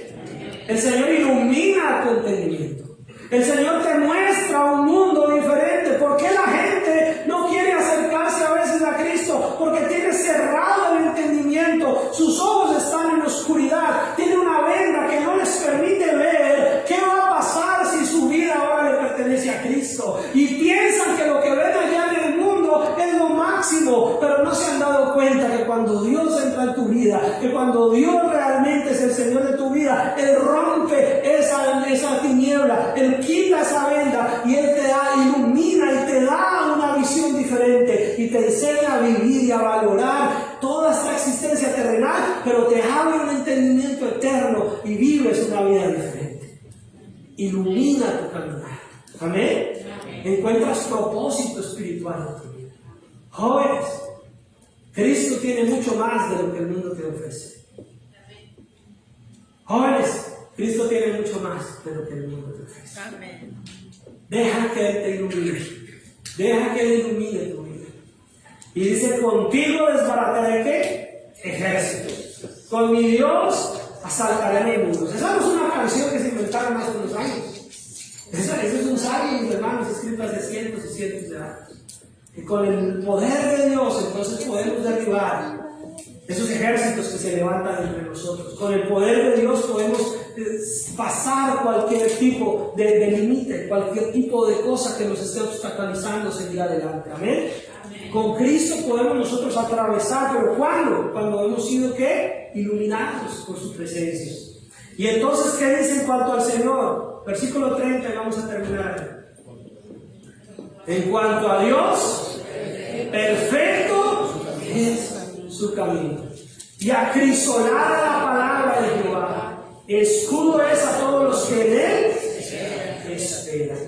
El Señor ilumina tu entendimiento. El Señor te muestra un mundo diferente. ¿Por qué la gente no quiere acercarse a veces a Cristo? Porque tiene cerrado el entendimiento. Sus ojos están en la oscuridad. Tiene una venda que no les permite ver qué va a pasar si su vida ahora le pertenece a Cristo. Y piensan que lo que ven allá en el mundo es lo máximo, pero no se han dado cuenta que cuando Dios entra en tu vida, que cuando Dios realmente es el Señor de tu vida, Él rompe esa tiniebla, Él quita esa venda y Él te da una vida diferente. Ilumina tu caminar. Amén. Encuentras propósito espiritual en tu vida. Jóvenes, Cristo tiene mucho más de lo que el mundo te ofrece. Jóvenes, Cristo tiene mucho más de lo que el mundo te ofrece. Deja que Él te ilumine. Deja que Él ilumine tu vida. Y dice, contigo desbarataré ¿qué? Ejércitos. Con mi Dios asaltaré enemigos. Esa no es una canción que se inventaron hace unos años. Eso es un salmo, mis hermanos, escrito hace cientos y cientos de años. Y con el poder de Dios, entonces podemos derribar esos ejércitos que se levantan entre nosotros. Con el poder de Dios podemos pasar cualquier tipo de límite, cualquier tipo de cosa que nos esté obstaculizando seguir adelante. Amén. Con Cristo podemos nosotros atravesar, pero ¿cuándo? Cuando hemos sido ¿qué? Iluminados por su presencia. Y entonces, ¿qué dice en cuanto al Señor? Versículo 30, y vamos a terminar. En cuanto a Dios, perfecto es su camino, y acrisolada la palabra de Jehová, escudo es a todos los que en Él esperan.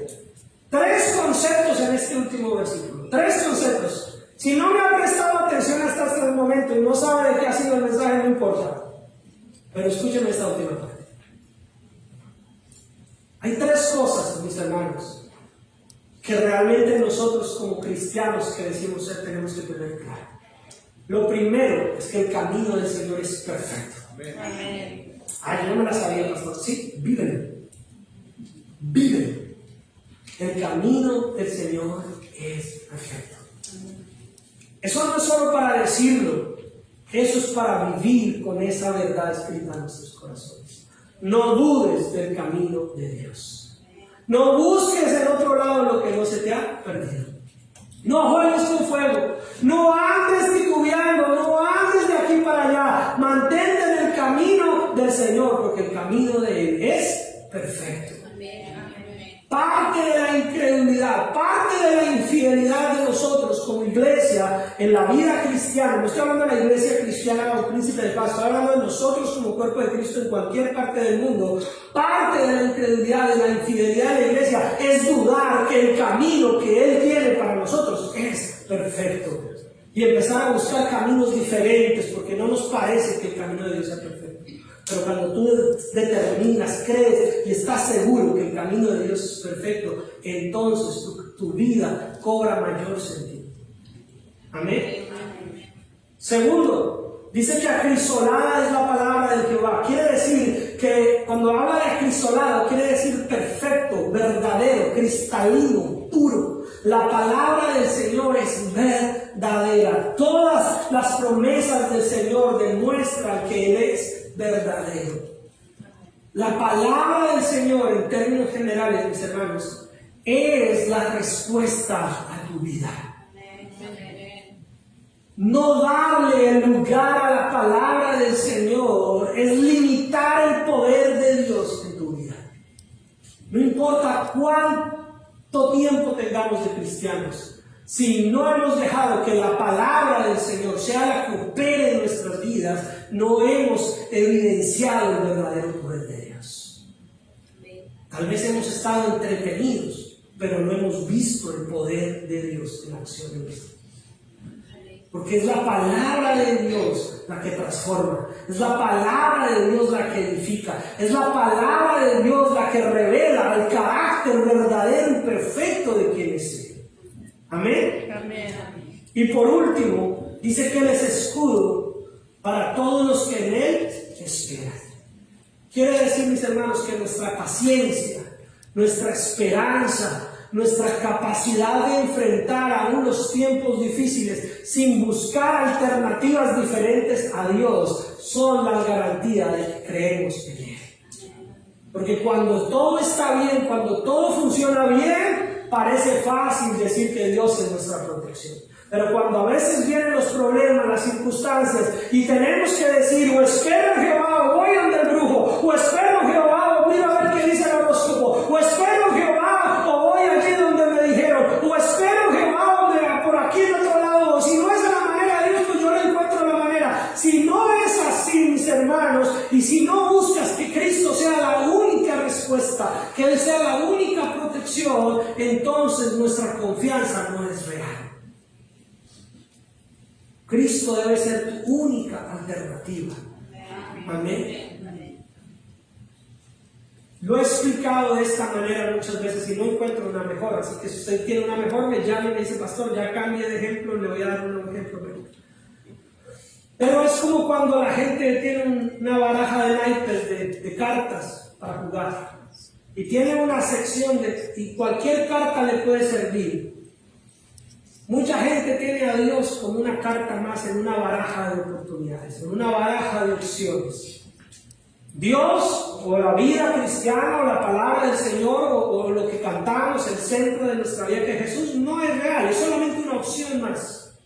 Tres conceptos en este último versículo. Tres conceptos. Si no me ha prestado atención hasta este momento y no sabe de qué ha sido el mensaje, no importa. Pero escúcheme esta última parte. Hay tres cosas, mis hermanos, que realmente nosotros como cristianos que decimos ser tenemos que tener claro. Lo primero es que el camino del Señor es perfecto. Amén. Ay, yo no me la sabía, pastor. Sí, viven. Viven. El camino del Señor es perfecto. Eso no es solo para decirlo, eso es para vivir con esa verdad escrita en nuestros corazones. No dudes del camino de Dios. No busques en otro lado lo que no se te ha perdido. No juegues con fuego. No andes titubeando. No andes de aquí para allá. Mantente en el camino del Señor, porque el camino de Él es perfecto. Parte de la incredulidad, parte de la infidelidad de nosotros como iglesia en la vida cristiana, no estoy hablando de la iglesia cristiana o príncipe de paz, estoy hablando de nosotros como cuerpo de Cristo en cualquier parte del mundo. Parte de la incredulidad, de la infidelidad de la iglesia es dudar que el camino que Él tiene para nosotros es perfecto y empezar a buscar caminos diferentes porque no nos parece que el camino de Dios sea perfecto. Pero cuando tú determinas, crees y estás seguro que el camino de Dios es perfecto, entonces tu vida cobra mayor sentido. Amén. Segundo, dice que acrisolada es la palabra de Jehová. Quiere decir que cuando habla de acrisolado, quiere decir perfecto, verdadero, cristalino, puro. La palabra del Señor es verdadera. Todas las promesas del Señor demuestran que Él es verdadero. La palabra del Señor, en términos generales, mis hermanos, es la respuesta a tu vida. No darle el lugar a la palabra del Señor es limitar el poder de Dios en tu vida. No importa cuánto tiempo tengamos de cristianos, si no hemos dejado que la palabra del Señor sea la que opere en nuestras vidas, no hemos evidenciado el verdadero poder de Dios. Tal vez hemos estado entretenidos, pero no hemos visto el poder de Dios en acción en nuestra vida. Porque es la palabra de Dios la que transforma, es la palabra de Dios la que edifica, es la palabra de Dios la que revela el carácter verdadero y perfecto de quien es Él. Amén. Amén. Y por último, dice que Él es escudo para todos los que en Él esperan. Quiere decir, mis hermanos, que nuestra paciencia, nuestra esperanza, nuestra capacidad de enfrentar aún los tiempos difíciles sin buscar alternativas diferentes a Dios son la garantía de que creemos en Él. Porque cuando todo está bien, cuando todo funciona bien, parece fácil decir que Dios es nuestra protección. Pero cuando a veces vienen los problemas, las circunstancias, y tenemos que decir, o espero en Jehová, o voy ante el brujo, o espero en Jehová, o miro a ver qué dice el horóscopo, o espero en Jehová, o voy allí donde me dijeron, o espero en Jehová, por aquí en otro lado, o si no es de la manera de Dios, pues yo le encuentro la manera. Si no es así, mis hermanos, y si no buscas que Cristo sea la respuesta, que Él sea la única protección, entonces nuestra confianza no es real. Cristo debe ser tu única alternativa. Amén. Lo he explicado de esta manera muchas veces y no encuentro una mejor, así que si usted tiene una mejor, me llama y me dice, pastor, ya cambie de ejemplo, le voy a dar un ejemplo mejor. Pero es como cuando la gente tiene una baraja de naipes de cartas para jugar y tiene una sección y cualquier carta le puede servir. Mucha gente tiene a Dios como una carta más en una baraja de oportunidades, en una baraja de opciones. Dios, o la vida cristiana, o la palabra del Señor, o lo que cantamos, el centro de nuestra vida, que Jesús no es real, es solamente una opción más.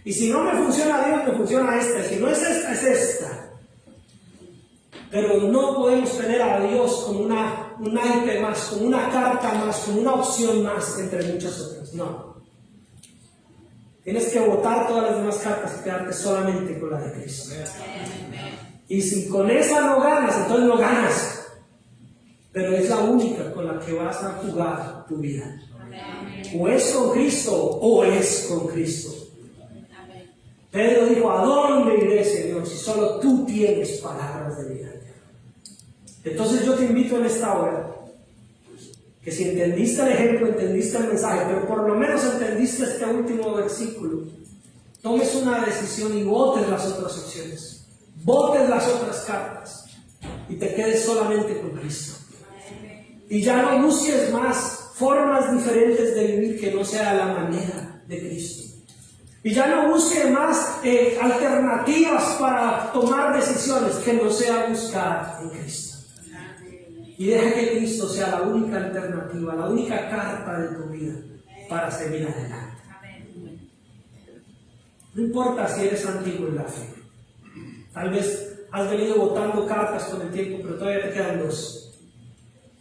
Y si no me funciona Dios, me funciona esta, y si no es esta, es esta. Pero no podemos tener a Dios como un naipe más, como una carta más, como una opción más entre muchas otras. No. Tienes que botar todas las demás cartas y quedarte solamente con la de Cristo. Y si con esa no ganas, entonces no ganas. Pero es la única con la que vas a jugar tu vida. O es con Cristo o es con Cristo. Pedro dijo, ¿a dónde iré, Señor, si solo tú tienes palabras de vida? Entonces yo te invito en esta hora, que si entendiste el ejemplo, entendiste el mensaje, pero por lo menos entendiste este último versículo, tomes una decisión y votes las otras opciones. Botes las otras cartas y te quedes solamente con Cristo. Y ya no busques más formas diferentes de vivir que no sea la manera de Cristo. Y ya no busques más alternativas para tomar decisiones que no sea buscar en Cristo. Y deja que Cristo sea la única alternativa, la única carta de tu vida para seguir adelante. No importa si eres antiguo en la fe. Tal vez has venido botando cartas con el tiempo, pero todavía te quedan dos.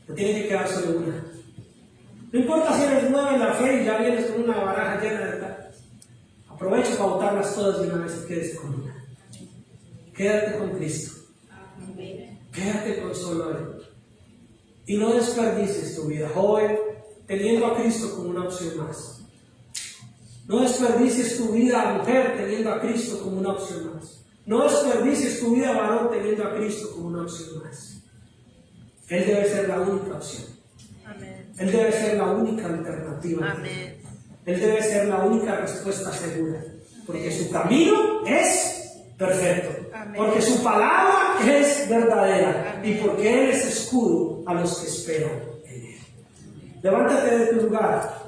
Te tiene que quedar solo una. No importa si eres nuevo en la fe y ya vienes con una baraja llena de cartas. Aprovecha para botarlas todas de una vez y quédese con una. Quédate con Cristo. Quédate con solo Él. Y no desperdicies tu vida, joven, teniendo a Cristo como una opción más. No desperdicies tu vida, mujer, teniendo a Cristo como una opción más. No desperdicies tu vida, varón, teniendo a Cristo como una opción más. Él debe ser la única opción. Amén. Él debe ser la única alternativa. Amén. Él debe ser la única respuesta segura. Porque su camino es perfecto. Amén. Porque su palabra es verdadera. Amén. Y porque Él es escudo a los que esperan en Él. Levántate de tu lugar.